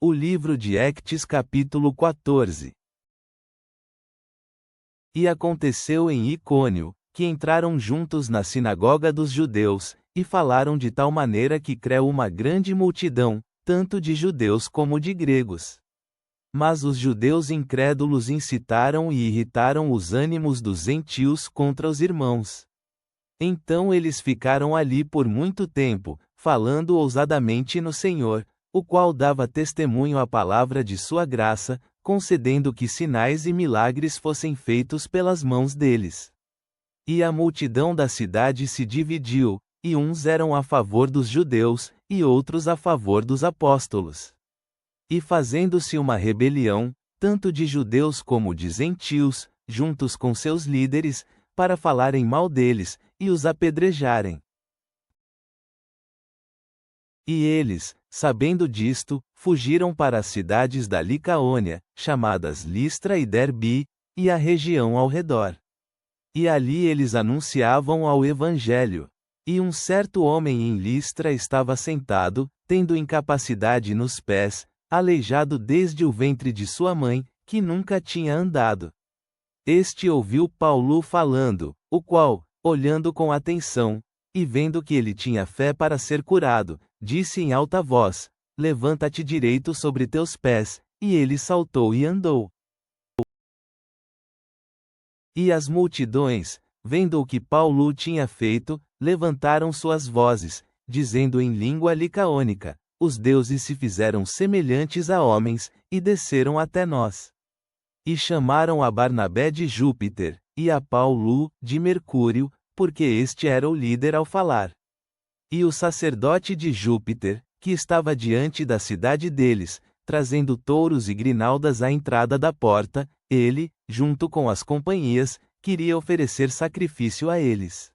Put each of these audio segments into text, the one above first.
O livro de Ectes capítulo 14. E aconteceu em Icônio, que entraram juntos na sinagoga dos judeus, e falaram de tal maneira que creu uma grande multidão, tanto de judeus como de gregos. Mas os judeus incrédulos incitaram e irritaram os ânimos dos gentios contra os irmãos. Então eles ficaram ali por muito tempo, falando ousadamente no Senhor, o qual dava testemunho à palavra de sua graça, concedendo que sinais e milagres fossem feitos pelas mãos deles. E a multidão da cidade se dividiu, e uns eram a favor dos judeus, e outros a favor dos apóstolos. E fazendo-se uma rebelião, tanto de judeus como de gentios, juntos com seus líderes, para falarem mal deles, e os apedrejarem. E eles, sabendo disto, fugiram para as cidades da Licaônia, chamadas Listra e Derbe, e a região ao redor. E ali eles anunciavam ao Evangelho. E um certo homem em Listra estava sentado, tendo incapacidade nos pés, aleijado desde o ventre de sua mãe, que nunca tinha andado. Este ouviu Paulo falando, o qual, olhando com atenção, e vendo que ele tinha fé para ser curado, disse em alta voz: Levanta-te direito sobre teus pés, e ele saltou e andou. E as multidões, vendo o que Paulo tinha feito, levantaram suas vozes, dizendo em língua licaônica: Os deuses se fizeram semelhantes a homens, e desceram até nós. E chamaram a Barnabé de Júpiter, e a Paulo, de Mercúrio, porque este era o líder ao falar. E o sacerdote de Júpiter, que estava diante da cidade deles, trazendo touros e grinaldas à entrada da porta, ele, junto com as companhias, queria oferecer sacrifício a eles.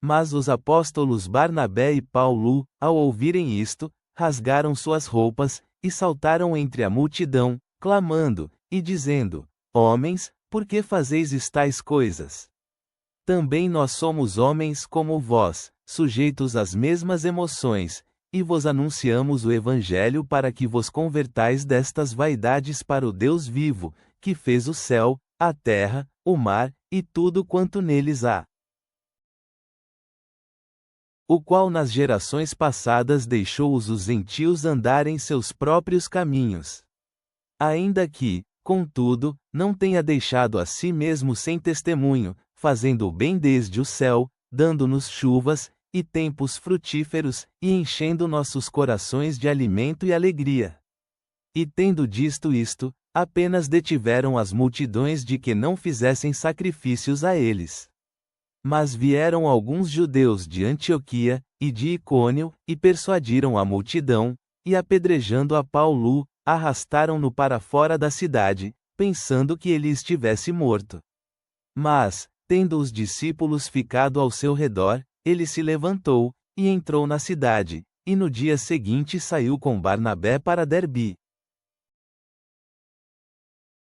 Mas os apóstolos Barnabé e Paulo, ao ouvirem isto, rasgaram suas roupas, e saltaram entre a multidão, clamando, e dizendo: Homens, por que fazeis tais coisas? Também nós somos homens como vós, sujeitos às mesmas emoções, e vos anunciamos o Evangelho para que vos convertais destas vaidades para o Deus vivo, que fez o céu, a terra, o mar, e tudo quanto neles há. O qual nas gerações passadas deixou os gentios andarem seus próprios caminhos. Ainda que, contudo, não tenha deixado a si mesmo sem testemunho, fazendo o bem desde o céu, dando-nos chuvas, e tempos frutíferos, e enchendo nossos corações de alimento e alegria. E tendo disto isto, apenas detiveram as multidões de que não fizessem sacrifícios a eles. Mas vieram alguns judeus de Antioquia, e de Icônio, e persuadiram a multidão, e apedrejando a Paulo, arrastaram-no para fora da cidade, pensando que ele estivesse morto. Mas, tendo os discípulos ficado ao seu redor, ele se levantou, e entrou na cidade, e no dia seguinte saiu com Barnabé para Derbe.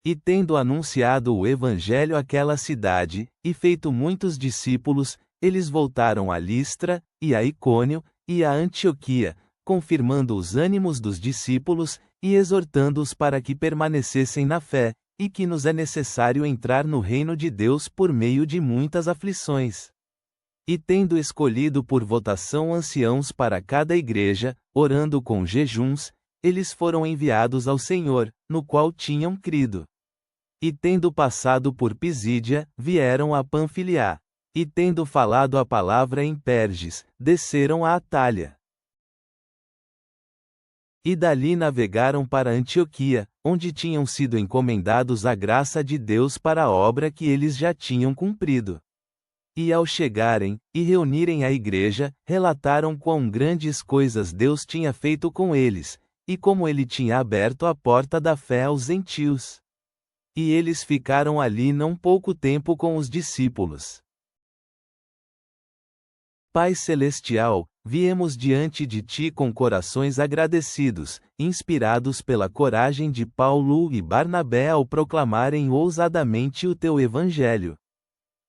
E tendo anunciado o Evangelho àquela cidade, e feito muitos discípulos, eles voltaram a Listra, e a Icônio, e a Antioquia, confirmando os ânimos dos discípulos, e exortando-os para que permanecessem na fé, e que nos é necessário entrar no reino de Deus por meio de muitas aflições. E tendo escolhido por votação anciãos para cada igreja, orando com jejuns, eles foram enviados ao Senhor, no qual tinham crido. E tendo passado por Pisídia, vieram a Panfilia. E tendo falado a palavra em Perges, desceram a Atália. E dali navegaram para Antioquia, onde tinham sido encomendados à graça de Deus para a obra que eles já tinham cumprido. E ao chegarem, e reunirem a igreja, relataram quão grandes coisas Deus tinha feito com eles, e como ele tinha aberto a porta da fé aos gentios. E eles ficaram ali não pouco tempo com os discípulos. Pai Celestial, viemos diante de Ti com corações agradecidos, inspirados pela coragem de Paulo e Barnabé ao proclamarem ousadamente o Teu Evangelho.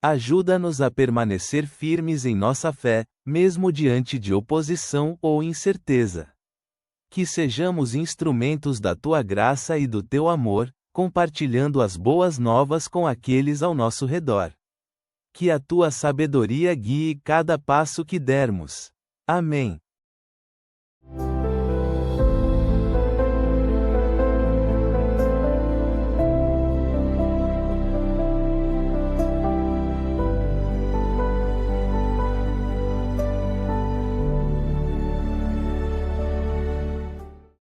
Ajuda-nos a permanecer firmes em nossa fé, mesmo diante de oposição ou incerteza. Que sejamos instrumentos da tua graça e do teu amor, compartilhando as boas novas com aqueles ao nosso redor. Que a tua sabedoria guie cada passo que dermos. Amém.